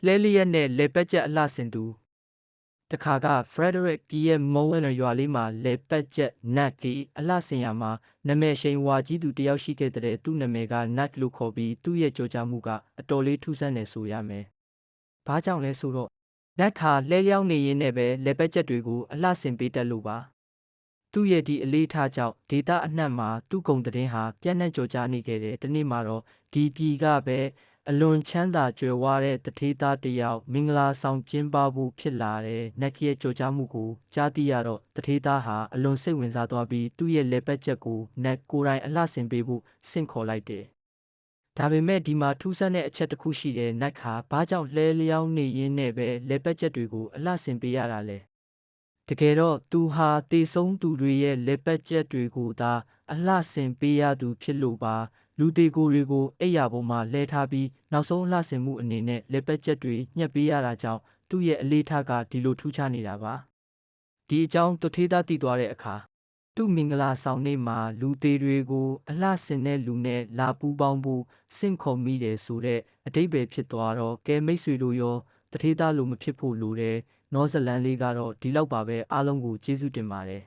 လဲလျက်နဲ့လေပတ်ချက်အလှဆင်သူတခါက Frederick ပြည်ရဲ့မုံဝဲရွာလေးမှာလေပတ်ချက်နတ်လီအလှဆင်ရမှာနာမည်ရှိန်ဝါကြီးသူတယောက်ရှိခဲ့တဲ့သူ့နာမည်ကနတ်လို့ခေါ်ပြီးသူ့ရဲ့ကြော်ကြားမှုကအတော်လေးထူးဆန်းနေဆိုရမယ်။ဘာကြောင့်လဲဆိုတော့နတ်ခါလဲလျောင်းနေရင်းနဲ့ပဲလေပတ်ချက်တွေကိုအလှဆင်ပေးတတ်လို့ပါ။သူ့ရဲ့ဒီအလေးထားကြောင့်ဒေတာအနှံ့မှာသူ့ဂုံသတင်းဟာပြန့်နှံ့ကြော်ကြားနေခဲ့တယ်။ဒီနေ့မှာတော့ဒီပြည်ကပဲအလွန်ချမ်းသာကြွယ်ဝတဲ့တထေးသားတစ်ယောက်မင်္ဂလာဆောင်ကျင်းပဖို့ဖြစ်လာတဲ့နတ်ရဲ့ကြော်ကြားမှုကိုကြားသိရတော့တထေးသားဟာအလွန်စိတ်ဝင်စားသွားပြီးသူ့ရဲ့လက်ပတ်ချက်ကိုနတ်ကိုယ်တိုင်အလှဆင်ပေးဖို့ဆင့်ခေါ်လိုက်တယ်။ဒါပေမဲ့ဒီမှာထူးဆန်းတဲ့အချက်တစ်ခုရှိတယ်နတ်ခါဘာကြောင့်လဲလျောင်းနေရင်းနဲ့ပဲလက်ပတ်ချက်တွေကိုအလှဆင်ပေးရတာလဲ။တကယ်တော့သူဟာတေဆုံးသူတွေရဲ့လက်ပတ်ချက်တွေကိုသာအလှဆင်ပေးရသူဖြစ်လို့ပါလူသေးကိုတွေကိုအိယာပေါ်မှာလဲထားပြီးနောက်ဆုံးအလှဆင်မှုအနေနဲ့လက်ပတ်ချက်တွေညှက်ပေးရတာကြောင့်သူ့ရဲ့အလေးထားကဒီလိုထူးခြားနေတာပါဒီအကြောင်းတထေးသားတည်သွားတဲ့အခါသူ့မင်္ဂလာဆောင်နေ့မှာလူသေးတွေကိုအလှဆင်တဲ့လူနဲ့လာပူးပေါင်းဖို့စင့်ခေါ်မိတယ်ဆိုတဲ့အတိတ်ပဲဖြစ်သွားတော့ကဲမိတ်ဆွေတို့ရောတထေးသားလိုမဖြစ်ဖို့လိုတယ်နောဇလန်လေးကတော့ဒီလောက်ပါပဲအားလုံးကိုကျေးဇူးတင်ပါတယ်